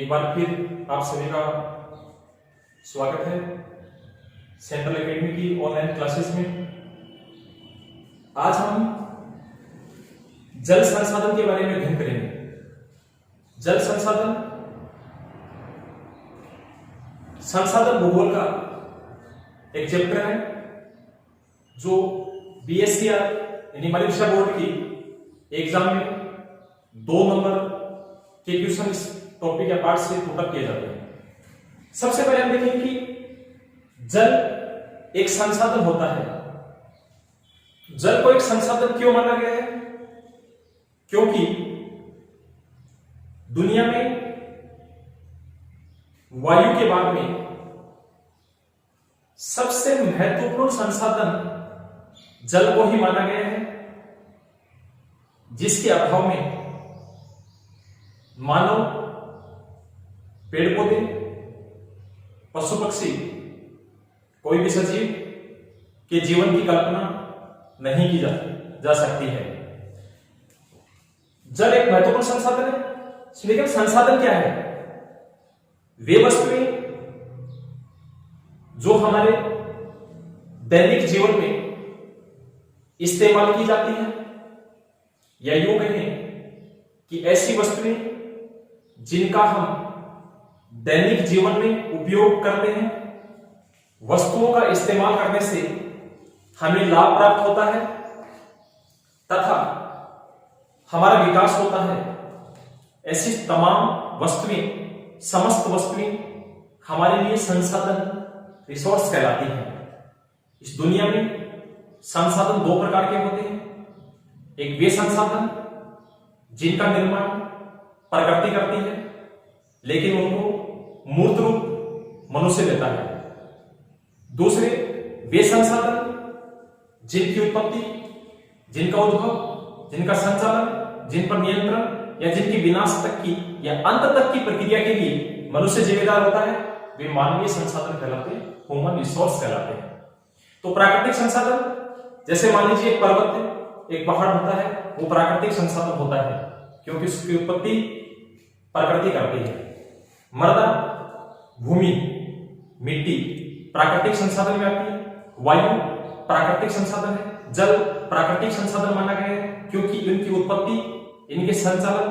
एक बार फिर आप सभी का स्वागत है सेंट्रल एकेडमी की ऑनलाइन क्लासेस में। आज हम जल संसाधन के बारे में अध्ययन करेंगे। जल संसाधन भूगोल का एक चैप्टर है जो बीएससीआर यानी परीक्षा बोर्ड की एग्जाम में 2 नंबर के क्वेश्चन इस टॉपिक या पार्ट से पुटअप किए जाते हैं। सबसे पहले हम देखेंगे कि जल एक संसाधन होता है। जल को एक संसाधन क्यों माना गया है? क्योंकि दुनिया में वायु के बाद में सबसे महत्वपूर्ण संसाधन जल को ही माना गया है, जिसके अभाव में मानव, पेड़ पौधे, पशु पक्षी, कोई भी सजीव के जीवन की कल्पना नहीं की जा सकती है। जल एक महत्वपूर्ण संसाधन है। लेकिन संसाधन क्या है? वे वस्तुएं जो हमारे दैनिक जीवन में इस्तेमाल की जाती है, या यूं कहें कि ऐसी वस्तुएं जिनका हम दैनिक जीवन में उपयोग करते हैं। वस्तुओं का इस्तेमाल करने से हमें लाभ प्राप्त होता है तथा हमारा विकास होता है। ऐसी तमाम वस्तुएं, समस्त वस्तुएं हमारे लिए संसाधन, रिसोर्स कहलाती हैं। इस दुनिया में संसाधन 2 प्रकार के होते हैं। एक वे संसाधन जिनका निर्माण प्रकृति करती है, लेकिन उनको मूर्त रूप मनुष्य देता है। दूसरे वे संसाधन जिनकी उत्पत्ति, जिनका उद्भव, जिनका संचालन, जिन पर नियंत्रण या जिनकी विनाश तक की या अंत तक की प्रक्रिया के लिए मनुष्य जिम्मेदार होता है, वे मानवीय संसाधन कहलाते हैं, ह्यूमन रिसोर्स कहलाते हैं। तो प्राकृतिक संसाधन, जैसे मान लीजिए एक पर्वत है, एक पहाड़ होता है, वो प्राकृतिक संसाधन होता है क्योंकि उसकी उत्पत्ति प्रकृति करती है। मृदा, भूमि, मिट्टी प्राकृतिक संसाधन में आती है। वायु प्राकृतिक संसाधन है। जल प्राकृतिक संसाधन माना गया है क्योंकि इनकी उत्पत्ति, इनके संचालन,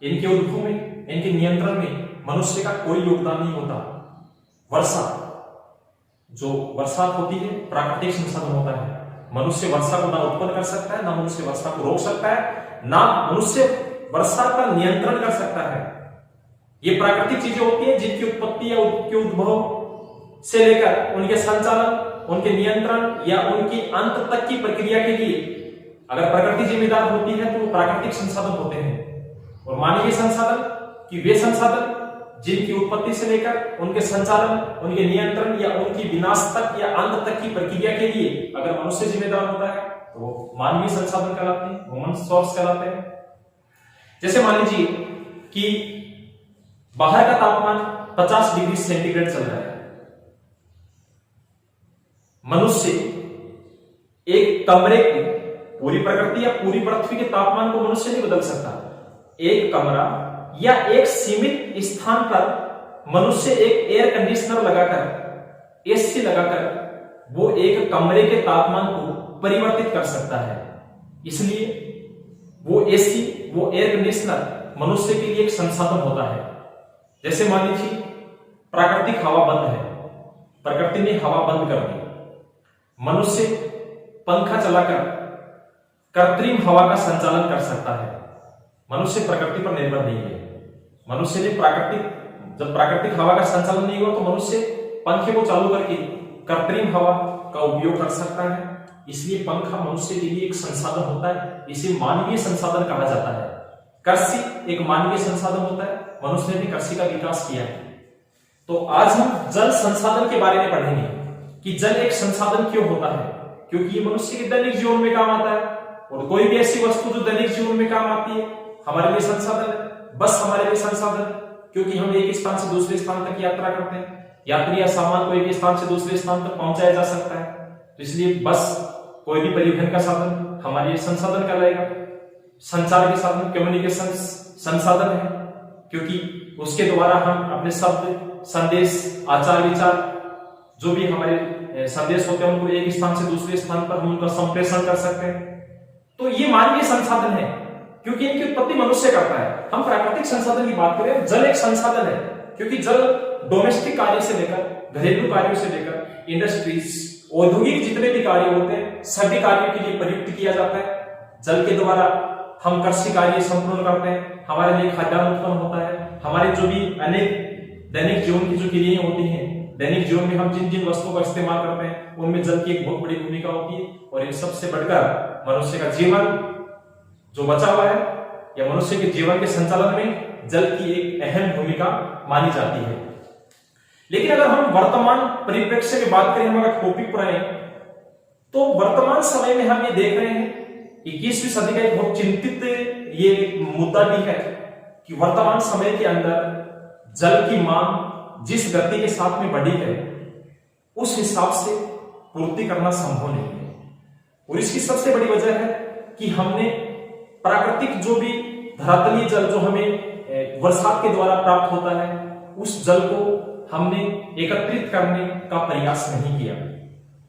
इनके उद्भव में, इनके नियंत्रण में मनुष्य का कोई योगदान नहीं होता। वर्षा, जो बरसात होती है, प्राकृतिक संसाधन होता है। मनुष्य वर्षा को ना उत्पन्न कर सकता है, ना मनुष्य वर्षा को रोक सकता है, ना मनुष्य वर्षा का नियंत्रण कर सकता है। ये प्राकृतिक चीजें होती हैं जिनकी उत्पत्ति या उनके उद्भव से लेकर उनके संचालन, उनके नियंत्रण या उनकी अंत तक की प्रक्रिया के लिए अगर प्रकृति जिम्मेदार होती है तो वो प्राकृतिक संसाधन होते हैं। और मानवीय संसाधन कि वे संसाधन जिनकी उत्पत्ति से लेकर उनके संचालन, उनके नियंत्रण या उनकी विनाश तक या अंत तक की प्रक्रिया के लिए अगर मनुष्य जिम्मेदार होता है तो वो मानवीय संसाधन कहलाते हैं, ह्यूमन सोर्स कहलाते हैं। जैसे मान लीजिए कि बाहर का तापमान 50 डिग्री सेंटीग्रेड चल रहा है। मनुष्य एक कमरे की, पूरी प्रकृति या पूरी पृथ्वी के तापमान को मनुष्य नहीं बदल सकता। एक कमरा या एक सीमित स्थान पर मनुष्य एक एयर कंडीशनर लगाकर, एसी लगाकर वो एक कमरे के तापमान को परिवर्तित कर सकता है। इसलिए वो एसी, वो एयर कंडीशनर मनुष्य के लिए एक संसाधन होता है। जैसे मान लीजिए प्राकृतिक हवा बंद है, प्रकृति ने हवा बंद कर दी, मनुष्य पंखा चलाकर कृत्रिम हवा का संचालन कर सकता है। मनुष्य प्रकृति पर निर्भर नहीं है। मनुष्य ने जब प्राकृतिक हवा का संचालन नहीं हुआ तो मनुष्य पंखे को चालू करके कृत्रिम हवा का उपयोग कर सकता है। इसलिए पंखा मनुष्य के लिए एक संसाधन होता है, इसे मानवीय संसाधन कहा जाता है। कृषि एक मानवीय संसाधन होता है, मनुष्य ने भी कृषि का विकास किया है। तो आज हम जल संसाधन के बारे में पढ़ेंगे कि जल एक संसाधन क्यों होता है, क्योंकि ये मनुष्य के दैनिक जीवन में काम आता है। और कोई भी ऐसी वस्तु जो दैनिक जीवन में काम आती है हमारे लिए संसाधन है। बस हमारे लिए संसाधन, क्योंकि हम एक स्थान से दूसरे स्थान तक यात्रा करते हैं। यात्री या सामान को एक स्थान से दूसरे स्थान तक पहुंचाया जा सकता है, तो इसलिए बस कोई भी परिवहन का साधन हमारे लिए संसाधन कहलाएगा। संचार के साधन, कम्युनिकेशन संसाधन है, क्योंकि उसके द्वारा हम अपने शब्द, संदेश, आचार विचार, जो भी हमारे संदेश होते हैं उनको एक स्थान से दूसरे स्थान पर हम उनका संप्रेषण कर सकते हैं। तो ये मानवीय संसाधन है, क्योंकि इनकी उत्पत्ति मनुष्य करता है। हम प्राकृतिक संसाधन की बात करें, जल एक संसाधन है, क्योंकि जल डोमेस्टिक कार्य से लेकर घरेलू कार्यों से लेकर इंडस्ट्रीज, औद्योगिक जितने भी कार्य होते हैं सभी कार्यों के लिए प्रयुक्त किया जाता है। जल के द्वारा हम कृषि कार्य संपूर्ण करते हैं, हमारे लिए खाद्यान्न उत्पन्न होता है, हमारे जो भी अनेक दैनिक जीवन की जो क्रियाएं होती हैं, दैनिक जीवन में हम जिन जिन वस्तुओं का इस्तेमाल करते हैं उनमें जल की एक बहुत बड़ी भूमिका होती है। और इन सबसे बढ़कर मनुष्य का जीवन जो बचा हुआ है या मनुष्य के जीवन के संचालन में जल की एक अहम भूमिका मानी जाती है। लेकिन अगर हम वर्तमान परिप्रेक्ष्य की बात करें, हम अगर टॉपिक पर आए, तो वर्तमान समय में हम ये देख रहे हैं 21वीं सदी का एक बहुत चिंतित ये मुद्दा भी है कि वर्तमान समय के अंदर जल की मांग जिस गति के साथ में बढ़ी है उस हिसाब से पूर्ति करना संभव नहीं है। और इसकी सबसे बड़ी वजह है कि हमने प्राकृतिक जो भी धरातलीय जल जो हमें बरसात के द्वारा प्राप्त होता है उस जल को हमने एकत्रित करने का प्रयास नहीं किया।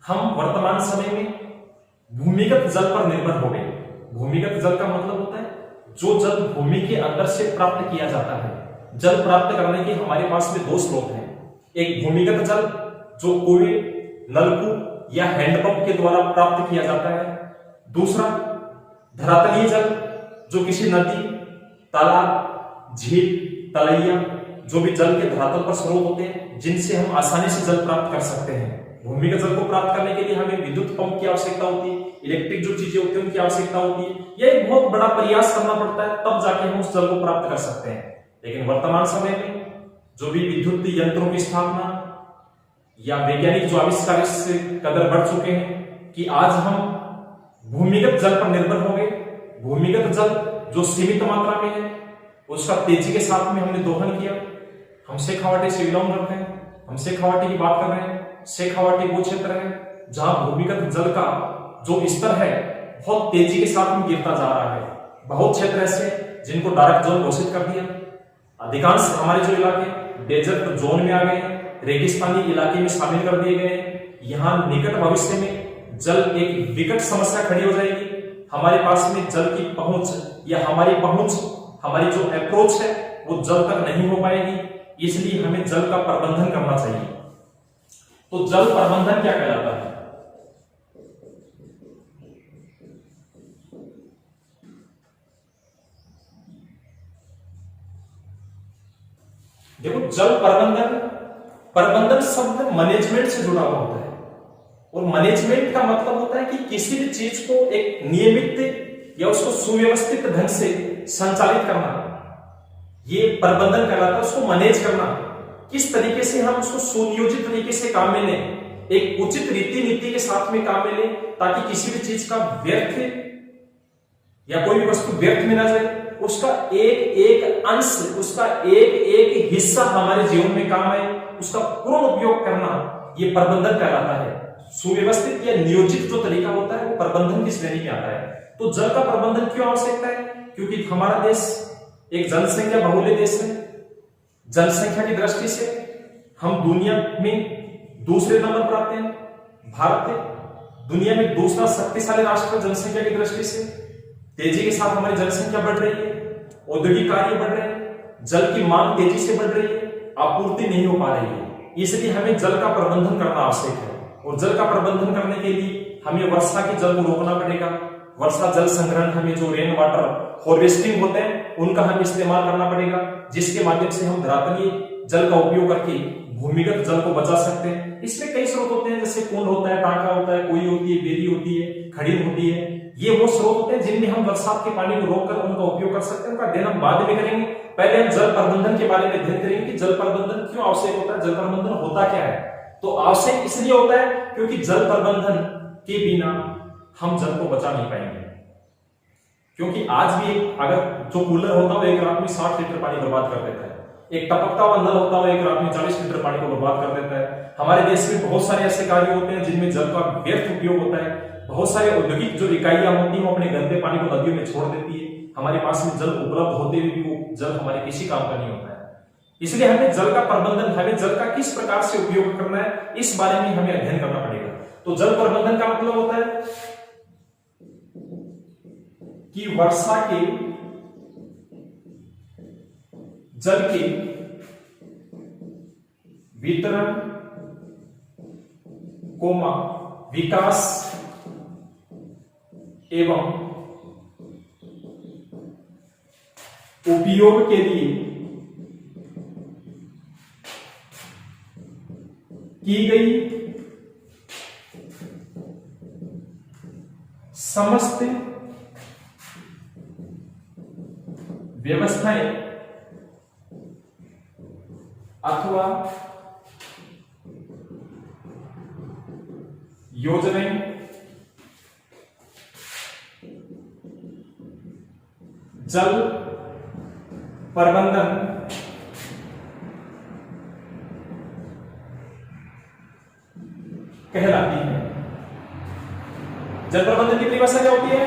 हम वर्तमान समय में भूमिगत जल पर निर्भर हो गए। भूमिगत जल का मतलब होता है जो जल भूमि के अंदर से प्राप्त किया जाता है। जल प्राप्त करने के हमारे पास में दो स्रोत हैं, एक भूमिगत जल जो कुएं, नलकूप या हैंडपंप के द्वारा प्राप्त किया जाता है, दूसरा धरातलीय जल जो किसी नदी, तालाब, झील, तलैया, जो भी जल के धरातल पर स्रोत होते हैं जिनसे हम आसानी से जल प्राप्त कर सकते हैं। भूमिगत जल को प्राप्त करने के लिए हमें विद्युत पंप की आवश्यकता होती है, इलेक्ट्रिक जो चीजें होती है उनकी आवश्यकता होती है। यह एक बहुत बड़ा प्रयास करना पड़ता है, तब जाके हम उस जल को प्राप्त कर सकते हैं। लेकिन वर्तमान समय में जो भी विद्युत यंत्रों की स्थापना या वैज्ञानिक जो आविष्कार इससे कदर बढ़ चुके हैं कि आज हम भूमिगत जल पर निर्भर हो गए। भूमिगत जल जो सीमित मात्रा में है उसका तेजी के साथ में हमने दोहन किया। हम शेखावाटी से बिलोंग करते हैं, हम शेखावाटी की बात कर रहे हैं। शेखावाटी वो क्षेत्र है जहां भूमिगत जल का जो स्तर है बहुत तेजी के साथ में गिरता जा रहा है। बहुत क्षेत्र ऐसे जिनको डार्क जोन घोषित कर दिया। अधिकांश हमारे जो इलाके डेजर्ट जोन में आ गए हैं, रेगिस्तानी इलाके में शामिल कर दिए गए हैं। यहाँ निकट भविष्य में जल एक विकट समस्या खड़ी हो जाएगी। हमारे पास में जल की पहुंच या हमारी पहुंच, हमारी जो अप्रोच है वो जल तक नहीं हो पाएगी। इसलिए हमें जल का प्रबंधन करना चाहिए। तो जल प्रबंधन क्या कहलाता है? देखो, जल प्रबंधन शब्द मैनेजमेंट से जुड़ा हुआ होता है। और मैनेजमेंट का मतलब होता है कि किसी भी चीज को एक नियमित या उसको सुव्यवस्थित ढंग से संचालित करना, ये प्रबंधन कहलाता है। उसको मैनेज करना, किस तरीके से हम उसको सुनियोजित तरीके से काम में लें, एक उचित रीति नीति के साथ में काम में लें, ताकि किसी भी चीज का व्यर्थ या कोई भी वस्तु व्यर्थ में ना जाए। उसका एक एक अंश, उसका एक एक हिस्सा हमारे जीवन में काम आए, उसका पूर्ण उपयोग करना, ये प्रबंधन कहलाता है। सुव्यवस्थित या नियोजित जो तरीका होता है वो प्रबंधन की श्रेणी में आता है। तो जल का प्रबंधन क्यों आवश्यकता है? क्योंकि हमारा देश एक जनसंख्या बहुल्य देश है। जनसंख्या की दृष्टि से हम दुनिया में दूसरे नंबर पर आते हैं। भारत दुनिया में दूसरा शक्तिशाली राष्ट्र है जनसंख्या की दृष्टि से। तेजी के साथ हमारी जनसंख्या बढ़ रही है, औद्योगिक कार्य बढ़ रहे हैं, जल की मांग तेजी से बढ़ रही है, आपूर्ति नहीं हो पा रही है। इसलिए हमें जल का प्रबंधन करना आवश्यक है। और जल का प्रबंधन करने के लिए हमें वर्षा के जल को रोकना पड़ेगा। वर्षा जल संग्रहण, हमें जो रेन वाटर हार्वेस्टिंग होते हैं उनका हम इस्तेमाल करना पड़ेगा, जिसके माध्यम से हम धरातलीय जल का उपयोग करके भूमिगत जल को बचा सकते हैं। इसमें कई स्रोत होते हैं, जैसे कुंड होता है, टांका होता है, कुई होती है, बेरी होती है, खड़ी होती है। ये वो स्रोत होते हैं जिनमें हम बरसात के पानी को रोककर उनका उपयोग कर सकते हैं। उनका अध्ययन हम बाद में करेंगे। पहले हम जल प्रबंधन के बारे में अध्ययन करेंगे कि जल प्रबंधन क्यों आवश्यक होता है, जल प्रबंधन होता क्या है। तो आवश्यक इसलिए होता है क्योंकि जल प्रबंधन के बिना हम जल को बचा नहीं पाएंगे। क्योंकि आज भी अगर जो कूलर होता है एक रात में 60 लीटर पानी बर्बाद कर देता है, एक टपकता हुआ नल होता है एक रात में 40 लीटर पानी को बर्बाद कर देता है। हमारे देश में बहुत सारे ऐसे कार्य होते हैं जिनमें जल का व्यर्थ उपयोग होता है। बहुत सारे औद्योगिक जो इकाइयां होती हैं वो अपने गंदे पानी को नदियों में छोड़ देती है। हमारे पास में जल उपलब्ध होते हुए भी वो जल हमारे किसी काम का नहीं होता है। इसलिए हमें जल का प्रबंधन, हमें जल का किस प्रकार से उपयोग करना है, इस बारे में हमें अध्ययन करना पड़ेगा। तो जल प्रबंधन का मतलब होता है कि वर्षा के जल के वितरण, विकास एवं उपयोग के लिए की गई समस्त व्यवस्थाएं अथवा योजनाएं जल प्रबंधन कहलाती है। जल प्रबंधन की परिभाषा क्या होती है?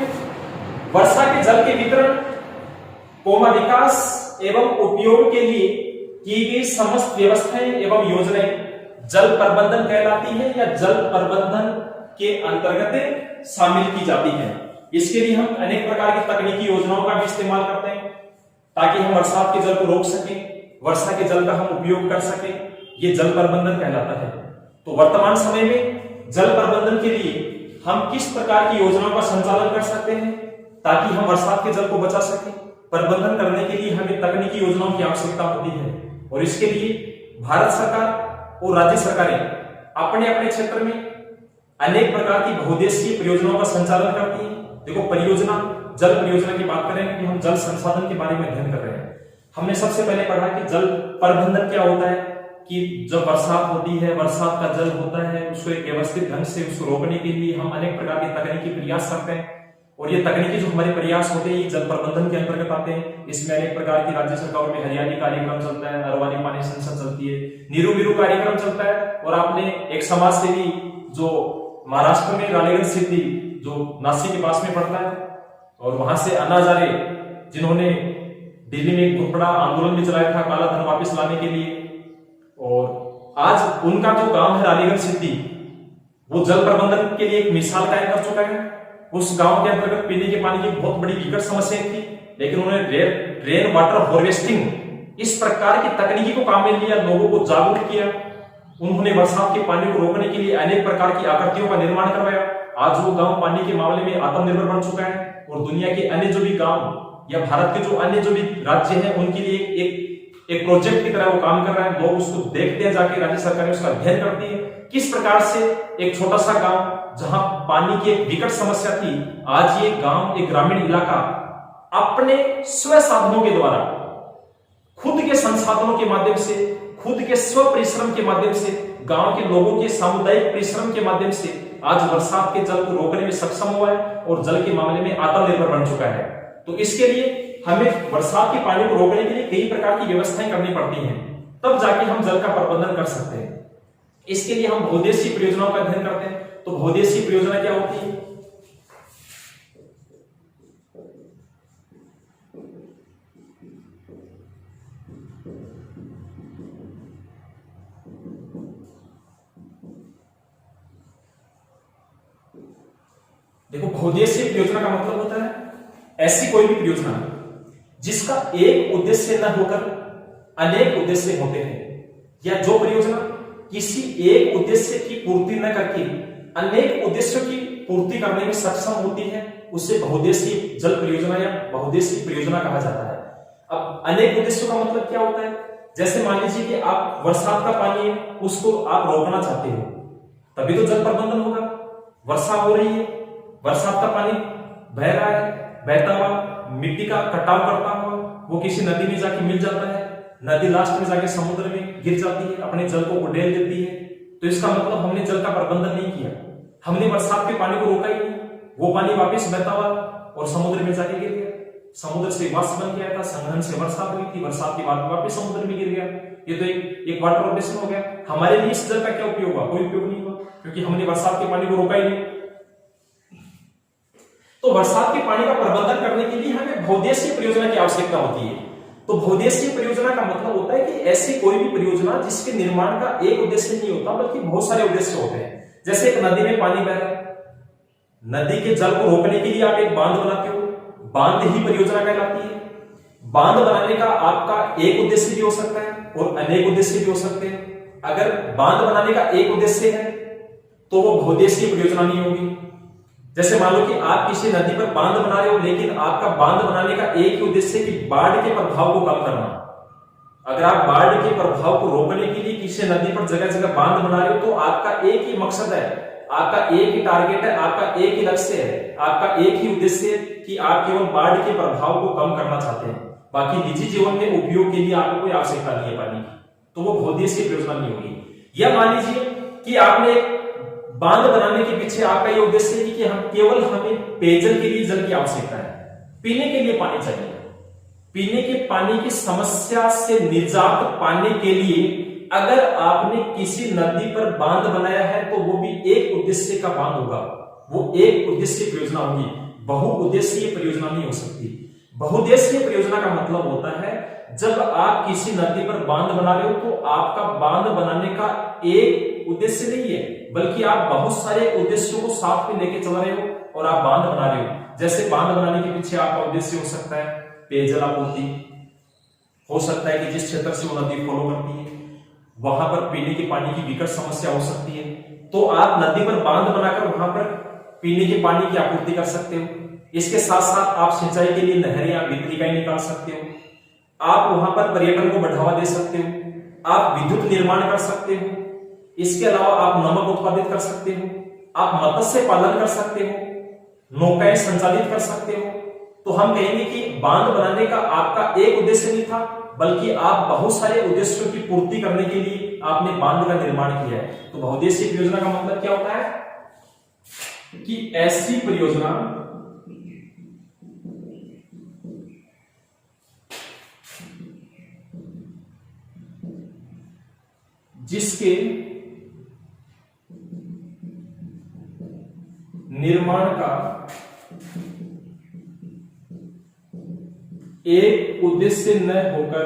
वर्षा के जल के वितरण, विकास एवं उपयोग के लिए की गई समस्त व्यवस्थाएं एवं योजनाएं जल प्रबंधन कहलाती है या जल प्रबंधन के अंतर्गत शामिल की जाती है। इसके लिए हम अनेक प्रकार की तकनीकी योजनाओं का भी इस्तेमाल करते हैं ताकि हम बरसात के जल को रोक सकें, वर्षा के जल का हम उपयोग कर सकें। ये जल प्रबंधन कहलाता है। तो वर्तमान समय में जल प्रबंधन के लिए हम किस प्रकार की योजनाओं का संचालन कर सकते हैं ताकि हम बरसात के जल को बचा सकें। प्रबंधन करने के लिए हमें तकनीकी योजनाओं की आवश्यकता होती है और इसके लिए भारत सरकार और राज्य सरकारें अपने अपने क्षेत्र में अनेक प्रकार की बहुउद्देशीय परियोजनाओं का संचालन करती है। देखो, परियोजना, जल परियोजना की बात करें कि हम जल संसाधन के बारे में अध्ययन कर रहे हैं। हमने सबसे पहले पढ़ा कि जल प्रबंधन क्या होता है, कि जब बरसात होती है, बरसात का जल होता है, उसको एक व्यवस्थित ढंग से उसको रोकने के लिए हम अनेक प्रकार की तकनीकी प्रयास करते हैं और ये तकनीकी जो हमारे प्रयास होते हैं ये जल प्रबंधन के अंतर्गत आते हैं। इसमें अनेक प्रकार की राज्य सरकारों में हरियाली कार्यक्रम चलता है, अरवाली पानी संसद चलती है, नीरू वीरू कार्यक्रम चलता है और आपने एक समाज सेवी जो महाराष्ट्र में रालेगन सिद्धि जो नासिक के पास में पड़ता है और वहां से अन्ना हजारे जिन्होंने दिल्ली में एक बहुत बड़ा आंदोलन भी चलाया था काला धन वापस लाने के लिए, और आज उनका जो गांव है रालेगन सिद्धि वो जल प्रबंधन के लिए एक मिसाल कायम कर चुका है। उस गांव के अंतर्गत पीने के पानी की बहुत बड़ी विकट समस्या थी, लेकिन उन्होंने रेन वाटर हार्वेस्टिंग इस प्रकार की तकनीकी को काम में लिया, लोगों को जागरूक किया। उन्होंने बरसात के पानी को रोकने के लिए अनेक प्रकार की आकृतियों का निर्माण करवाया। आज वो गांव पानी के मामले में आत्मनिर्भर बन चुका है और दुनिया के अन्य जो भी गांव या भारत के जो अन्य जो भी राज्य हैं उनके लिए एक प्रोजेक्ट की तरह वो काम कर रहा है। लोग उसको देखते हैं, जाके राज्य सरकार उसका अध्ययन करती है किस प्रकार से एक छोटा सा गांव जहां पानी की एक विकट समस्या थी, आज ये गांव, एक ग्रामीण इलाका अपने स्व साधनों के द्वारा, खुद के संसाधनों के माध्यम से, खुद के स्व परिश्रम के माध्यम से, गांव के लोगों के सामुदायिक परिश्रम के माध्यम से आज बरसात के जल को रोकने में सक्षम हुआ है और जल के मामले में आत्मनिर्भर बन चुका है। तो इसके लिए हमें बरसात के पानी को रोकने के लिए कई प्रकार की व्यवस्थाएं करनी पड़ती हैं, तब जाके हम जल का प्रबंधन कर सकते हैं। इसके लिए हम बहुउद्देशीय परियोजनाओं का अध्ययन करते हैं। तो बहुउद्देशीय परियोजना क्या होती है? देखो, बहुउद्देशीय परियोजना का मतलब होता है ऐसी कोई भी परियोजना जिसका एक उद्देश्य न होकर अनेक उद्देश्य होते हैं, या जो परियोजना किसी एक उद्देश्य की पूर्ति न करके अनेक उद्देश्यों की पूर्ति करने में सक्षम होती है, उसे बहुउद्देशीय जल परियोजना या बहुउद्देशीय परियोजना कहा जाता है। अब अनेक उद्देश्यों का मतलब क्या होता है? जैसे मान लीजिए कि आप बरसात का पानी है उसको आप रोकना चाहते हो, तभी तो जल प्रबंधन होगा। वर्षा हो रही है, बरसात का पानी बह रहा है, बहता हुआ मिट्टी का कटाव करता हुआ वो किसी नदी में जाके मिल जाता है, नदी लास्ट में जाके समुद्र में गिर जाती है, अपने जल को उड़ेल देती है। तो इसका मतलब हमने जल का प्रबंधन नहीं किया, हमने बरसात के पानी को रोका ही नहीं। वो पानी वापस बहता हुआ और समुद्र में जाके गिर गया, समुद्र से वाष्प बन गया था, संघनन से बरसात हुई थी, बरसात के बाद वापस समुद्र में गिर गया। ये तो एक वाटर हार्वेस्टिंग हो गया। हमारे लिए इस जल का क्या उपयोग हुआ? कोई उपयोग नहीं हुआ, क्योंकि हमने बरसात के पानी को रोका ही नहीं। तो बरसात के पानी का प्रबंधन करने के लिए हमें बहुउद्देशीय परियोजना की आवश्यकता होती है। तो बहुउद्देशीय परियोजना का मतलब होता है कि ऐसी कोई भी परियोजना जिसके निर्माण का एक उद्देश्य नहीं होता बल्कि बहुत सारे उद्देश्य होते हैं। जैसे एक नदी में पानी बह रहा है, नदी के जल को रोकने के लिए आप एक बांध बनाते हो, बांध ही परियोजना कहलाती है। बांध बनाने का आपका एक उद्देश्य भी हो सकता है और अनेक उद्देश्य भी हो सकते हैं। अगर बांध बनाने का एक उद्देश्य है तो वो बहुउद्देशीय परियोजना नहीं होगी। जैसे मान लो कि आप किसी नदी पर बांध बना रहे हो, लेकिन आपका बांध बनाने का एक ही उद्देश्य है कि बाढ़ के प्रभाव को कम करना। अगर आप बाढ़ के प्रभाव को रोकने के लिए किसी नदी पर जगह जगह बांध बना रहे हो तो आपका एक ही मकसद है, आपका एक ही टारगेट है, आपका एक ही लक्ष्य है, आपका एक ही उद्देश्य है कि आप केवल बाढ़ के प्रभाव को कम करना चाहते हैं। बाकी निजी जीवन में उपयोग के लिए आपको कोई आवश्यकता नहीं है पानी की, तो वो बहुउद्देशीय परियोजना नहीं होगी। या मान लीजिए कि आपने बांध बनाने के पीछे आपका ये उद्देश्य है कि हमें पेयजल के लिए जल की आवश्यकता है, पीने के लिए पानी चाहिए। पीने के पानी की समस्या से निजात पाने के लिए अगर आपने किसी नदी पर बांध बनाया है तो वो भी एक उद्देश्य का बांध होगा, वो एक उद्देश्य परियोजना होगी, बहुउद्देशीय परियोजना नहीं हो सकती। बहुउद्देशीय परियोजना का मतलब होता है जब आप किसी नदी पर बांध बना रहे हो तो आपका बांध बनाने का एक उद्देश्य नहीं है बल्कि आप बहुत सारे उद्देश्यों को साथ में लेके चल रहे हो और आप बांध बना रहे हो। जैसे बांध बनाने के पीछे आपका उद्देश्य हो सकता है पेयजल आपूर्ति, हो सकता है कि जिस क्षेत्र से वो नदी फॉलो करती है वहां पर पीने के पानी की विकट समस्या हो सकती है, तो आप नदी पर बांध बनाकर वहां पर पीने के पानी की आपूर्ति कर सकते हो। इसके साथ साथ आप सिंचाई के लिए नहरें या वितरिकाएं निकाल सकते हो, आप वहां पर पर्यटन को बढ़ावा दे सकते हो, आप विद्युत निर्माण कर सकते हो, इसके अलावा आप नमक उत्पादित कर सकते हो, आप मत्स्य पालन कर सकते हो, नौकाएं संचालित कर सकते हो। तो हम कहेंगे कि बांध बनाने का आपका एक उद्देश्य नहीं था बल्कि आप बहुत सारे उद्देश्यों की पूर्ति करने के लिए आपने बांध का निर्माण किया है। तो बहुउद्देशीय परियोजना का मतलब क्या होता है कि ऐसी परियोजना जिसके निर्माण का एक उद्देश्य न होकर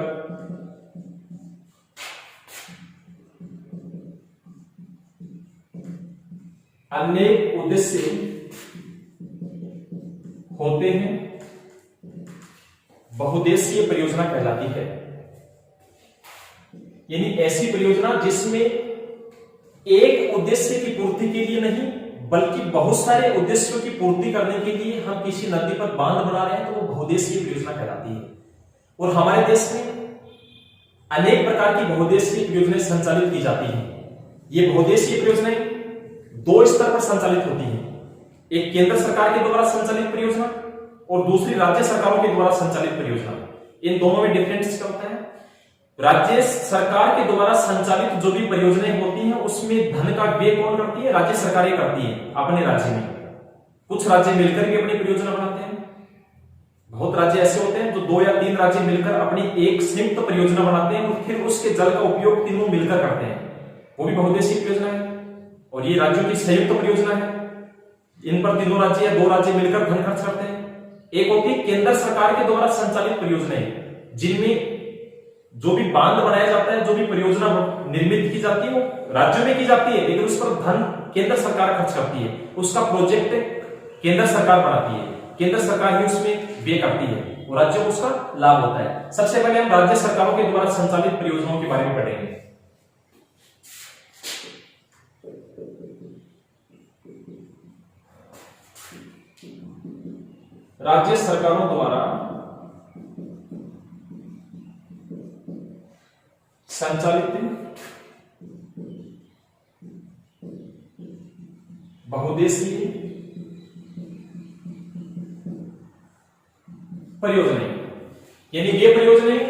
अनेक उद्देश्य होते हैं, बहुउद्देशीय परियोजना कहलाती है। यानी ऐसी परियोजना जिसमें एक उद्देश्य की पूर्ति के लिए नहीं बल्कि बहुत सारे उद्देश्यों की पूर्ति करने के लिए हम किसी नदी पर बांध बना रहे हैं तो वो बहुउद्देशीय परियोजना कहलाती है। और हमारे देश में अनेक प्रकार की बहुउद्देशीय परियोजनाएं संचालित की जाती हैं। ये बहुउद्देशीय परियोजनाएं दो स्तर पर संचालित होती हैं, एक केंद्र सरकार के द्वारा संचालित परियोजना और दूसरी राज्य सरकारों के द्वारा संचालित परियोजना। इन दोनों में डिफरेंस क्या होता है? राज्य सरकार के द्वारा संचालित जो भी परियोजनाएं होती हैं उसमें धन का व्यय कौन करती है? राज्य सरकारें करती है अपने राज्य में। कुछ राज्य मिलकर भी अपनी परियोजना बनाते हैं, बहुत राज्य ऐसे होते हैं जो 2 या 3 राज्य मिलकर अपनी एक संयुक्त परियोजना बनाते हैं और फिर उसके जल का उपयोग तीनों मिलकर करते हैं, वो भी बहुउद्देशीय परियोजना है। और ये राज्यों की संयुक्त परियोजना है, इन पर तीनों राज्य या 2 राज्य मिलकर धन खर्च करते हैं। एक होती है केंद्र सरकार के द्वारा संचालित परियोजनाएं जिनमें जो भी बांध बनाया जाता है, जो भी परियोजना निर्मित की जाती है वो राज्यों में की जाती है लेकिन उस पर धन केंद्र सरकार खर्च करती है, उसका प्रोजेक्ट केंद्र सरकार बनाती है, केंद्र सरकार ही उसमें व्यय करती है और राज्यों को उसका लाभ होता है। सबसे पहले हम राज्य सरकारों के द्वारा संचालित परियोजनाओं के बारे में पढ़ेंगे। राज्य सरकारों द्वारा संचालित बहुउद्देशीय परियोजनाएं, यानी ये परियोजनाएं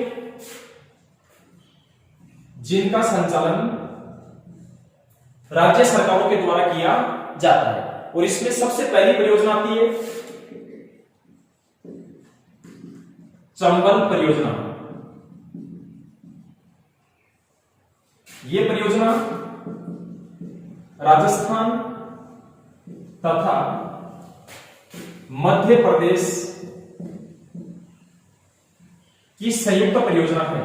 जिनका संचालन राज्य सरकारों के द्वारा किया जाता है। और इसमें सबसे पहली परियोजना आती है चंबल परियोजना। ये परियोजना राजस्थान तथा मध्य प्रदेश की संयुक्त परियोजना है,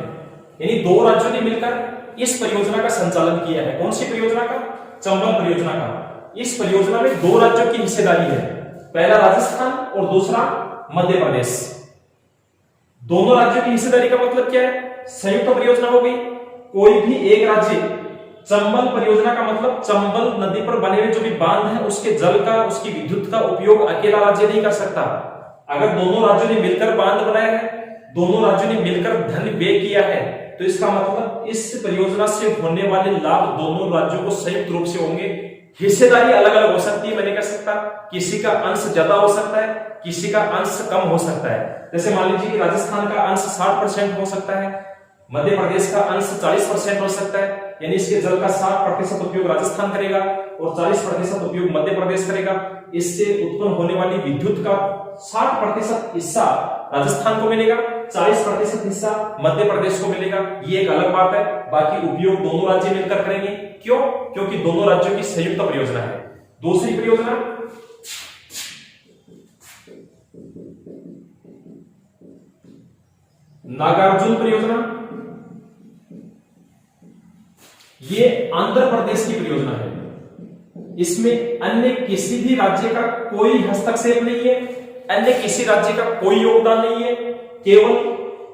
यानी दो राज्यों ने मिलकर इस परियोजना का संचालन किया है। कौन सी परियोजना का? चंबल परियोजना का। इस परियोजना में दो राज्यों की हिस्सेदारी है, पहला राजस्थान और दूसरा मध्य प्रदेश। दोनों राज्यों की हिस्सेदारी का मतलब क्या है? संयुक्त परियोजना हो गई। कोई भी एक राज्य, चंबल परियोजना का मतलब चंबल नदी पर बने हुए जो भी बांध है उसके जल का, उसकी विद्युत का उपयोग अकेला राज्य नहीं कर सकता। अगर दोनों राज्यों ने मिलकर बांध बनाया है, दोनों राज्यों ने मिलकर धन व्यय किया है, तो इसका मतलब इस परियोजना से होने वाले लाभ दोनों राज्यों को संयुक्त रूप से होंगे। हिस्सेदारी अलग अलग हो सकती है, मैं नहीं कह सकता, किसी का अंश ज्यादा हो सकता है, किसी का अंश कम हो सकता है। जैसे मान लीजिए कि राजस्थान का अंश 60% हो सकता है, मध्य प्रदेश का अंश 40% हो सकता है, यानी इसके जल का 60% उपयोग राजस्थान करेगा और 40% उपयोग मध्य प्रदेश करेगा। इससे उत्पन्न होने वाली विद्युत का 60% हिस्सा राजस्थान को मिलेगा, 40% हिस्सा मध्य प्रदेश को मिलेगा। ये एक अलग बात है। बाकी उपयोग दोनों राज्य मिलकर करेंगे। क्यों? क्योंकि दोनों राज्यों की संयुक्त परियोजना है। दूसरी परियोजना नागार्जुन परियोजना। ये आंध्र प्रदेश की परियोजना है। इसमें अन्य किसी भी राज्य का कोई हस्तक्षेप नहीं है, अन्य किसी राज्य का कोई योगदान नहीं है। केवल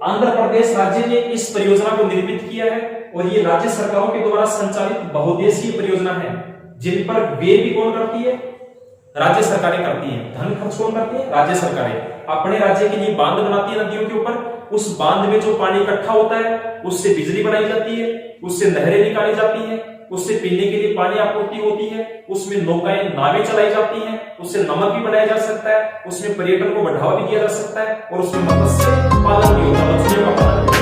आंध्र प्रदेश राज्य ने इस परियोजना को निर्मित किया है और ये राज्य सरकारों के द्वारा संचालित बहुउद्देशीय परियोजना है, जिन पर व्यय भी कौन करती है? राज्य सरकारें करती हैं। धन खर्च कौन करती है? राज्य सरकारें। अपने राज्य के लिए बांध बनाती है नदियों के ऊपर, उस बांध में जो पानी इकट्ठा होता है उससे बिजली बनाई जाती है, उससे नहरें निकाली जाती है, उससे पीने के लिए पानी आपूर्ति होती है, उसमें नौकाएं, नावें चलाई जाती हैं, उससे नमक भी बनाया जा सकता है, उसमें पर्यटन को बढ़ावा भी दिया जा सकता है और उसमें मत्स्य पालन भी होता है, मछलियों का पालन।